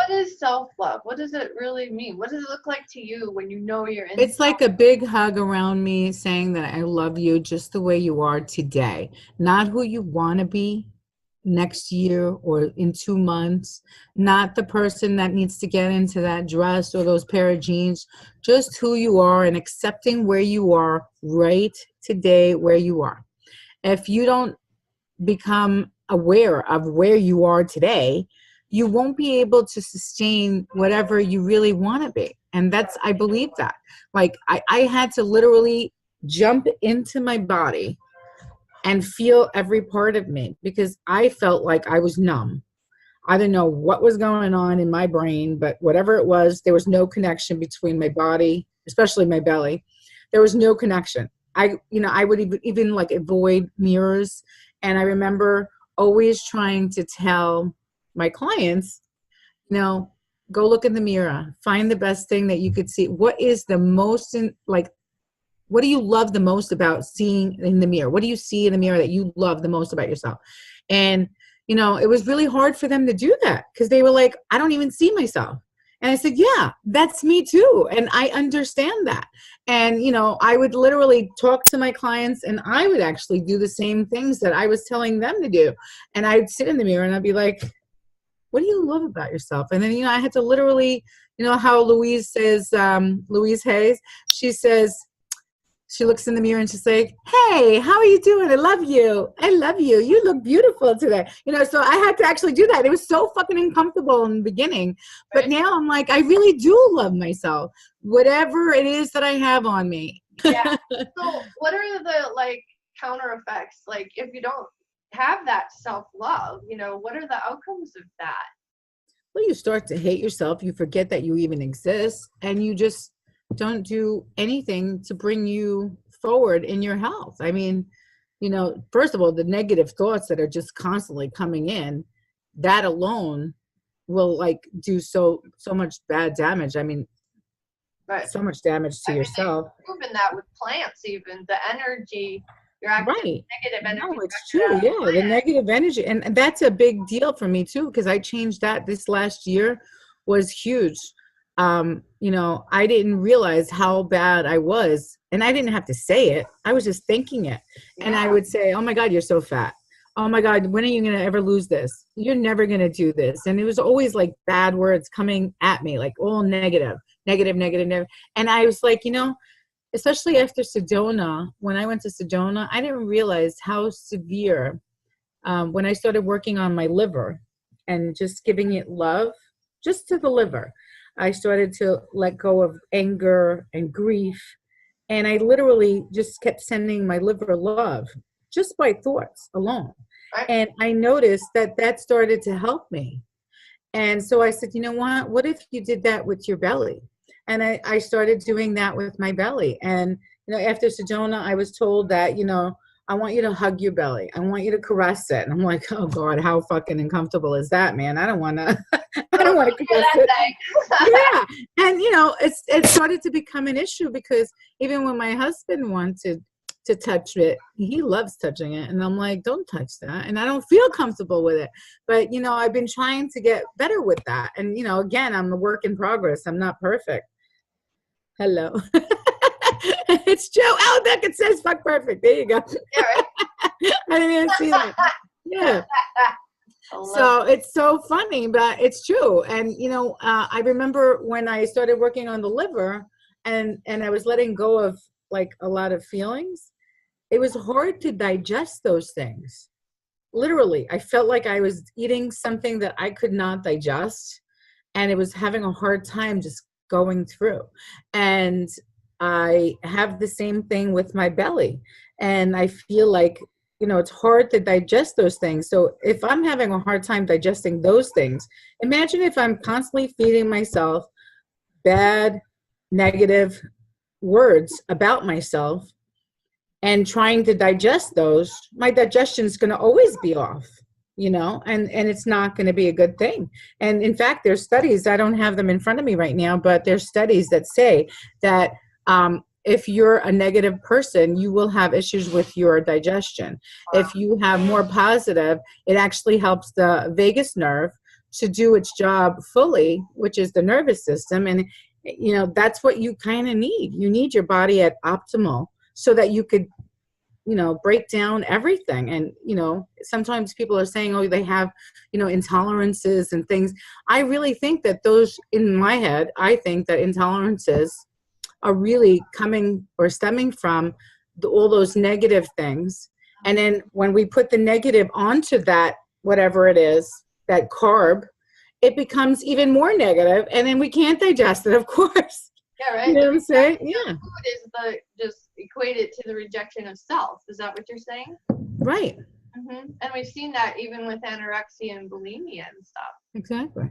what is self-love? What does it really mean? What does it look like to you when you know you're in It's like a big hug around me saying that I love you just the way you are today, not who you want to be next year or in 2 months, not the person that needs to get into that dress or those pair of jeans, just who you are and accepting where you are right today, where you are. If you don't become aware of where you are today, you won't be able to sustain whatever you really want to be. And that's, I believe that. Like, I had to literally jump into my body and feel every part of me because I felt like I was numb. I didn't know what was going on in my brain, but whatever it was, there was no connection between my body, especially my belly. There was no connection. I would even like avoid mirrors. And I remember always trying to tell my clients, go look in the mirror, find the best thing that you could see. What is the most what do you love the most about seeing in the mirror? What do you see in the mirror that you love the most about yourself? And, it was really hard for them to do that because they were like, I don't even see myself. And I said, yeah, that's me too. And I understand that. And, I would literally talk to my clients and I would actually do the same things that I was telling them to do. And I'd sit in the mirror and I'd be like, what do you love about yourself? And then, I had to literally, how Louise says, Louise Hayes, she looks in the mirror and she's like, hey, how are you doing? I love you. I love you. You look beautiful today. So I had to actually do that. It was so fucking uncomfortable in the beginning. But now I'm like, I really do love myself, whatever it is that I have on me. Yeah. So what are the counter effects? Like if you don't have that self-love, what are the outcomes of that? Well, you start to hate yourself. You forget that you even exist. And you just don't do anything to bring you forward in your health. I mean, first of all, the negative thoughts that are just constantly coming in, that alone will do so much bad damage. I mean, right. So much damage to yourself. They've proven that with plants, even the energy, your active negative energy. No, it's true. Yeah, the negative energy. And that's a big deal for me too, because I changed that this last year was huge. I didn't realize how bad I was, and I didn't have to say it. I was just thinking it. Yeah. And I would say, oh my God, you're so fat. Oh my God, when are you going to ever lose this? You're never going to do this. And it was always like bad words coming at me, like all negative. And I was like, especially after Sedona, when I went to Sedona, I didn't realize how severe, when I started working on my liver and just giving it love, just to the liver. I started to let go of anger and grief. And I literally just kept sending my liver love just by thoughts alone. Right. And I noticed that started to help me. And so I said, what if you did that with your belly? And I started doing that with my belly. And, after Sedona, I was told that, I want you to hug your belly. I want you to caress it. And I'm like, oh God, how fucking uncomfortable is that, man? I don't want to caress it. Yeah. And, it started to become an issue because even when my husband wanted to touch it, he loves touching it. And I'm like, don't touch that. And I don't feel comfortable with it. But, I've been trying to get better with that. And, again, I'm a work in progress. I'm not perfect. Hello. It's Joe. Oh, Beckett says fuck perfect. There you go. Yeah, right? I didn't even see that. Yeah. So it's so funny, but it's true. And, I remember when I started working on the liver and I was letting go of a lot of feelings, it was hard to digest those things. Literally, I felt like I was eating something that I could not digest, and it was having a hard time just going through. And I have the same thing with my belly, and I feel like, it's hard to digest those things. So if I'm having a hard time digesting those things, imagine if I'm constantly feeding myself bad, negative words about myself and trying to digest those, my digestion is going to always be off, and it's not going to be a good thing. And in fact, there's studies, I don't have them in front of me right now, but there's studies that say that if you're a negative person, you will have issues with your digestion. If you have more positive, it actually helps the vagus nerve to do its job fully, which is the nervous system. And, that's what you kind of need. You need your body at optimal so that you could, break down everything. And, sometimes people are saying, oh, they have, intolerances and things. I really think that those, in my head, I think that intolerances are really coming or stemming from all those negative things. And then when we put the negative onto that, whatever it is, that carb, it becomes even more negative, and then we can't digest it, of course. Yeah, right. You know what I'm saying? Yeah. Food is just equated to the rejection of self. Is that what you're saying? Right. Mm-hmm. And we've seen that even with anorexia and bulimia and stuff. Exactly.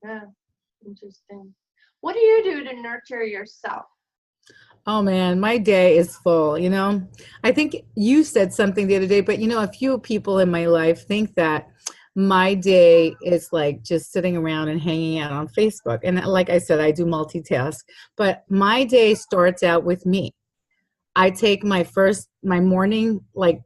Yeah. Interesting. What do you do to nurture yourself? Oh man, my day is full. I think you said something the other day, but a few people in my life think that my day is like just sitting around and hanging out on Facebook. And like I said, I do multitask, but my day starts out with me. I take my morning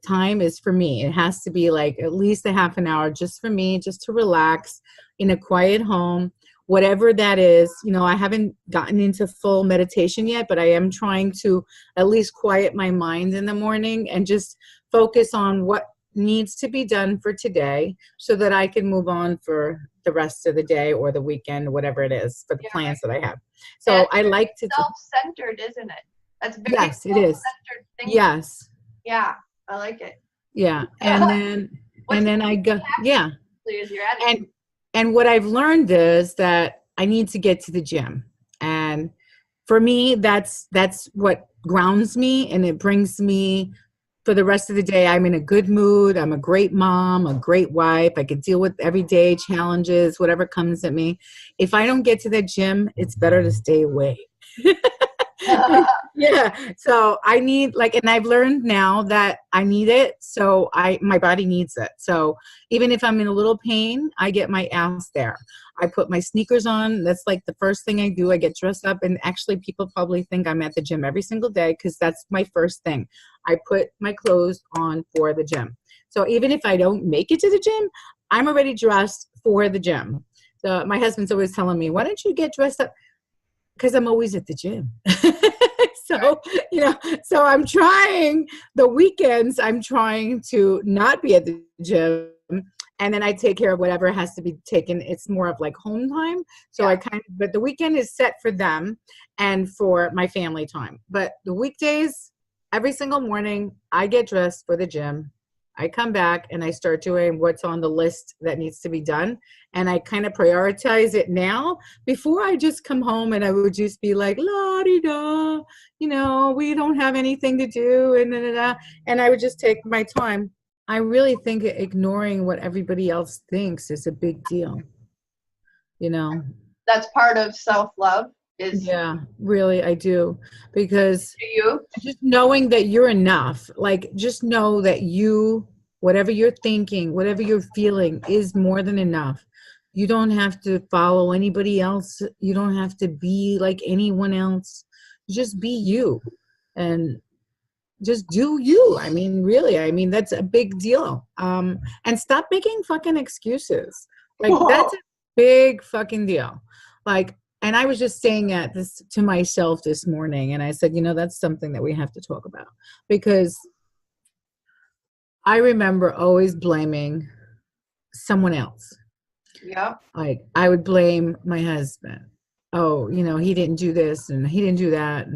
time is for me. It has to be like at least a half an hour just for me, just to relax in a quiet home, whatever that is. I haven't gotten into full meditation yet, but I am trying to at least quiet my mind in the morning and just focus on what needs to be done for today so that I can move on for the rest of the day or the weekend, whatever it is for the plans that I have. So and I like to self-centered, isn't it? That's very yes, it is. thing. Yes. Yeah, I like it. Yeah. And then I go, yeah. And what I've learned is that I need to get to the gym. And for me, that's what grounds me, and it brings me for the rest of the day. I'm in a good mood. I'm a great mom, a great wife. I can deal with everyday challenges, whatever comes at me. If I don't get to the gym, it's better to stay away. Yeah. So I need and I've learned now that I need it. So my body needs it. So even if I'm in a little pain, I get my ass there. I put my sneakers on. That's like the first thing I do. I get dressed up, and actually people probably think I'm at the gym every single day because that's my first thing. I put my clothes on for the gym. So even if I don't make it to the gym, I'm already dressed for the gym. So my husband's always telling me, why don't you get dressed up? Because I'm always at the gym. So, so I'm trying the weekends, I'm trying to not be at the gym. And then I take care of whatever has to be taken. It's more of like home time. So but the weekend is set for them and for my family time. But the weekdays, every single morning, I get dressed for the gym. I come back and I start doing what's on the list that needs to be done. And I kind of prioritize it now. Before I just come home and I would just be like, la-di-da, we don't have anything to do. And da-da-da. And I would just take my time. I really think ignoring what everybody else thinks is a big deal. That's part of self-love. Yeah, really, I do. Because you just knowing that you're enough, just know that whatever you're thinking, whatever you're feeling is more than enough. You don't have to follow anybody else. You don't have to be like anyone else. Just be you and just do you. I mean, really, that's a big deal. And stop making fucking excuses. That's a big fucking deal. And I was just saying this to myself this morning, and I said, that's something that we have to talk about, because I remember always blaming someone else. Yeah. I would blame my husband. Oh, he didn't do this and he didn't do that.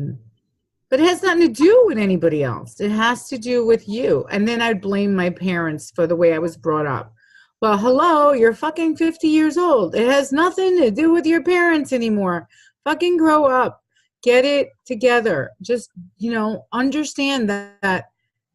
But it has nothing to do with anybody else. It has to do with you. And then I'd blame my parents for the way I was brought up. Well, hello, you're fucking 50 years old. It has nothing to do with your parents anymore. Fucking grow up. Get it together. Just, understand that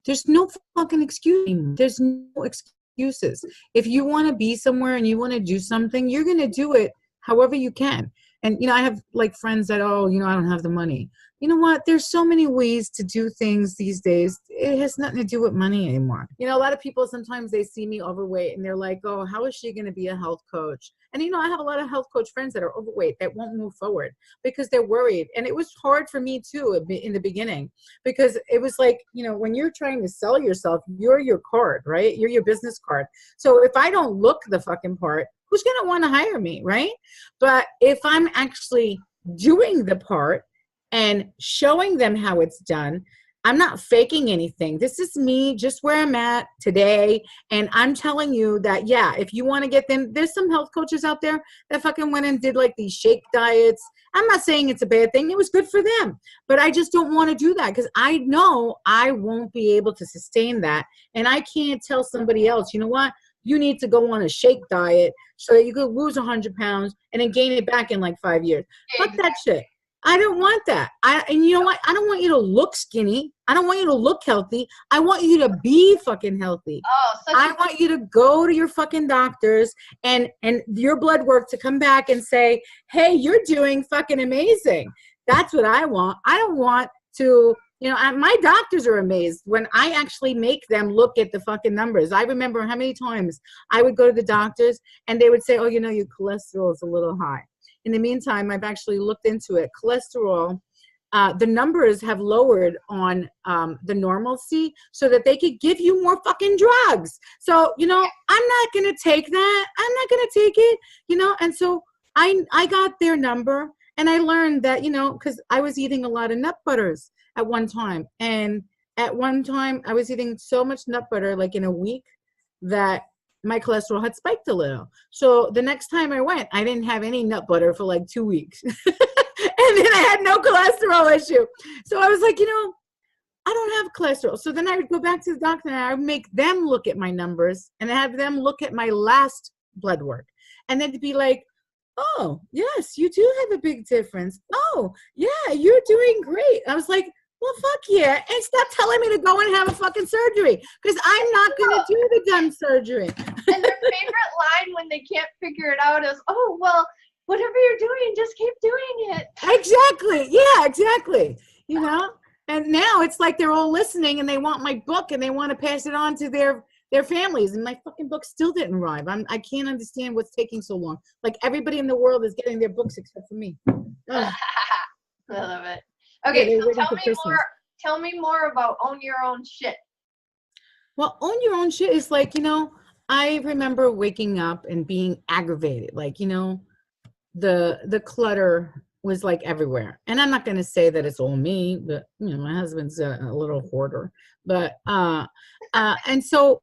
there's no fucking excuse anymore. There's no excuses. If you want to be somewhere and you want to do something, you're going to do it however you can. And, I have friends that, I don't have the money. You know what? There's so many ways to do things these days. It has nothing to do with money anymore. A lot of people, sometimes they see me overweight and they're like, oh, how is she going to be a health coach? And, I have a lot of health coach friends that are overweight that won't move forward because they're worried. And it was hard for me too in the beginning, because it was when you're trying to sell yourself, you're your card, right? You're your business card. So if I don't look the fucking part, who's going to want to hire me, right? But if I'm actually doing the part and showing them how it's done, I'm not faking anything. This is me just where I'm at today. And I'm telling you that, yeah, if you want to get them, there's some health coaches out there that fucking went and did like these shake diets. I'm not saying it's a bad thing. It was good for them. But I just don't want to do that because I know I won't be able to sustain that. And I can't tell somebody else, you know what? You need to go on a shake diet so that you could lose 100 pounds and then gain it back in like 5 years. Fuck that shit. I don't want that. And you know what? I don't want you to look skinny. I don't want you to look healthy. I want you to be fucking healthy. I want you to go to your fucking doctors and your blood work to come back and say, hey, you're doing fucking amazing. That's what I want. I don't want to, my doctors are amazed when I actually make them look at the fucking numbers. I remember how many times I would go to the doctors and they would say, oh, your cholesterol is a little high. In the meantime, I've actually looked into it. Cholesterol, the numbers have lowered on the normalcy so that they could give you more fucking drugs. So, I'm not going to take that. I'm not going to take it, And so I got their number and I learned that, because I was eating a lot of nut butters at one time. And at one time I was eating so much nut butter, like in a week, that my cholesterol had spiked a little. So the next time I went, I didn't have any nut butter for like 2 weeks. And then I had no cholesterol issue. So I was like, I don't have cholesterol. So then I would go back to the doctor and I would make them look at my numbers and have them look at my last blood work. And then to be like, oh, yes, you do have a big difference. Oh, yeah, you're doing great. I was like, well, fuck yeah. And stop telling me to go and have a fucking surgery because I'm not going to do the dumb surgery. And their favorite line when they can't figure it out is, oh, well, whatever you're doing, just keep doing it. Exactly. Yeah, exactly. And now it's like they're all listening and they want my book and they want to pass it on to their families. And my fucking book still didn't arrive. I can't understand what's taking so long. Like everybody in the world is getting their books except for me. I love it. Okay, so tell me more about Own Your Own Shit. Well, Own Your Own Shit is like, I remember waking up and being aggravated. Like, the clutter was like everywhere. And I'm not going to say that it's all me, but, my husband's a little hoarder. But, and so,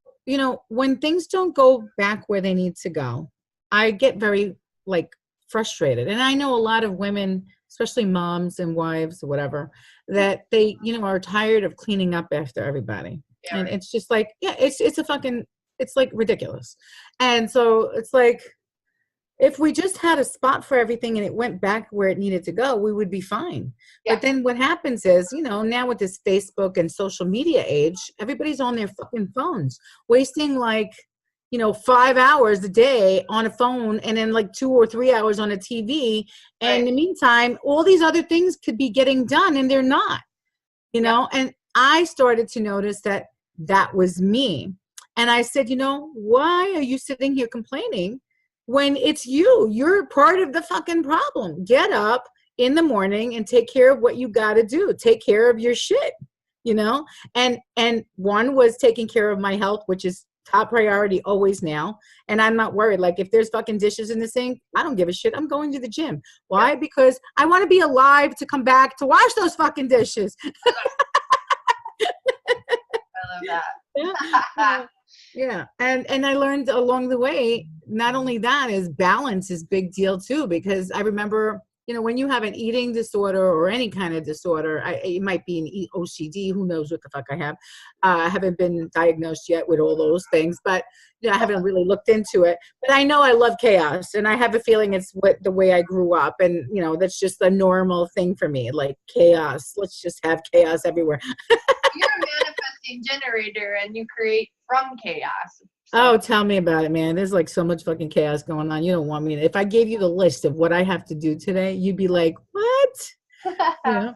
when things don't go back where they need to go, I get very like frustrated. And I know a lot of women, especially moms and wives or whatever, that they, are tired of cleaning up after everybody. Yeah, and it's just like, yeah, it's like ridiculous. And so it's like, if we just had a spot for everything and it went back where it needed to go, we would be fine. Yeah. But then what happens is, now with this Facebook and social media age, everybody's on their fucking phones, wasting like, 5 hours a day on a phone and then like 2 or 3 hours on a TV. And right. In the meantime, all these other things could be getting done and they're not, and I started to notice that was me. And I said, why are you sitting here complaining when it's you're part of the fucking problem? Get up in the morning and take care of what you got to do. Take care of your shit, and one was taking care of my health, which is top priority always now. And I'm not worried. Like if there's fucking dishes in the sink, I don't give a shit. I'm going to the gym. Why? Because I want to be alive to come back to wash those fucking dishes. I love that. Yeah. And I learned along the way, not only that is balance is big deal too, because I remember, when you have an eating disorder or any kind of disorder, it might be an OCD, who knows what the fuck I have. I haven't been diagnosed yet with all those things, but I haven't really looked into it. But I know I love chaos, and I have a feeling it's the way I grew up, and that's just a normal thing for me, like chaos. Let's just have chaos everywhere. You're a manifesting generator, and you create from chaos. So. Oh, tell me about it, man. There's like so much fucking chaos going on. You don't want me to. If I gave you the list of what I have to do today, you'd be like, what?